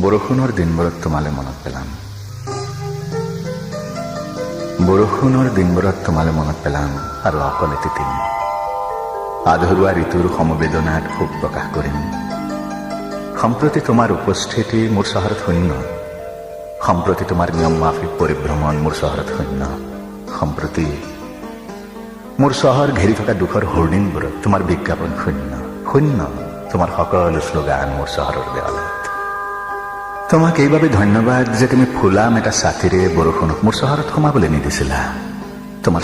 বৰষুণৰ দিনবোৰত তোমালে মনত পেলাম, বৰষুণৰ দিনবোৰত তোমালে মনত পেলাম আৰু অকলে তিতিম। আধৰুৱা ঋতুৰ সমবেদনাত শোক প্ৰকাশ কৰিম। সম্প্ৰতি তোমাৰ উপস্থিতি মোৰ চহৰত শূন্য, সম্প্ৰতি তোমাৰ নিয়ম মাফিক পৰিভ্ৰমণ মোৰ চহৰত শূন্য। সম্প্ৰতি মোৰ চহৰ ঘেৰি থকা দুখৰ হোৰ্ডিংবোৰত তোমাৰ বিজ্ঞাপন শূন্য, শূন্য তোমাৰ সকলো শ্লোগান মোৰ চহৰৰ দেৱালত। তোমাক এইবাবে ধন্যবাদ যে তুমি ফুলাম এটা ছাতিৰে বৰষুণক মোৰ চহৰত সোমাবলৈ নিদিছিলা। তোমাৰ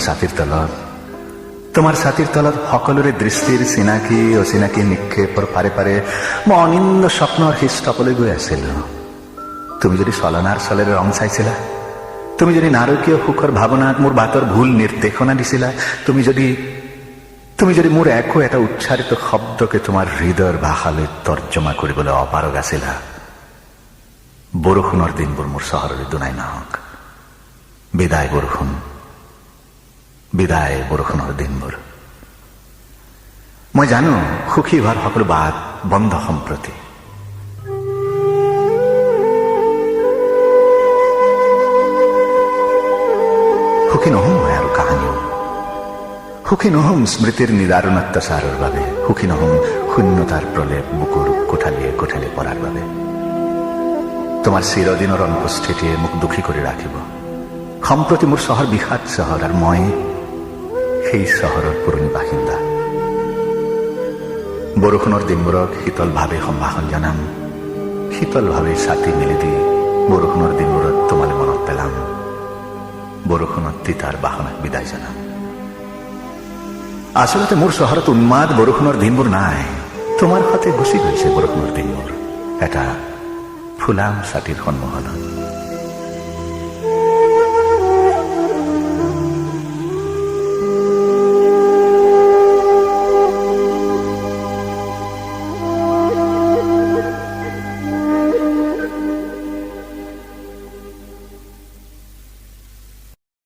ছাতিৰ তলত সকলোৰে দৃষ্টিৰ চিনাকি অচিনাকি নিক্ষেপৰ পাৰে পাৰে মই অনিন্দ স্বপ্নৰ হিষ্টপলৈ গৈ আছিলো। তুমি যদি চলনাৰ চলেৰে ৰং চাইছিলা, তুমি যদি নাৰকীয় সুখৰ ভাৱনাত মোৰ বাটৰ ভুল নিৰ্দেশনা দিছিলা, তুমি যদি মোৰ একো এটা উচ্চাৰিত শব্দকে তোমাৰ হৃদয়ৰ ভাষালৈ তৰ্জমা কৰিবলৈ অপাৰগ আছিলা, বৰষুণৰ দিনবোৰ মোৰ চহৰলৈ দুনাই নহওক। বিদায় বৰষুণ, বিদায় বৰষুণৰ দিনবোৰ। মই জানো সুখী হোৱাৰ সকলো বাট বন্ধ সম্প্ৰতি। সুখী নহম মই আৰু কাহানিও, সুখী নহম স্মৃতিৰ নিদাৰুণ অত্যাচাৰৰ বাবে, সুখী নহম শূন্যতাৰ প্ৰলেপ বুকুৰ কোঠালিয়ে কোঠালিয়ে পৰাৰ বাবে। তোমাৰ চিৰদিনৰ অনুপস্থিতিয়ে মোক দুখী কৰি ৰাখিব। সম্প্ৰতি মোৰ চহৰ বিষাদ চহৰ আৰু মই সেই চহৰৰ পুৰণি বাসিন্দা। বৰষুণৰ দিনবোৰক শীতলভাৱে সম্ভাষণ জনাম, শীতলভাৱে ছাতি মেলি দি বৰষুণৰ দিনবোৰত তোমালে মনত পেলাম, বৰষুণত তিতাৰ বাসনাক বিদায় জনাম। আচলতে মোৰ চহৰত উন্মাদ বৰষুণৰ দিনবোৰ নাই, তোমাৰ সতে গুচি গৈছে বৰষুণৰ দিনবোৰ এটা ফুলাম ছাতিৰ সন্মুখনত।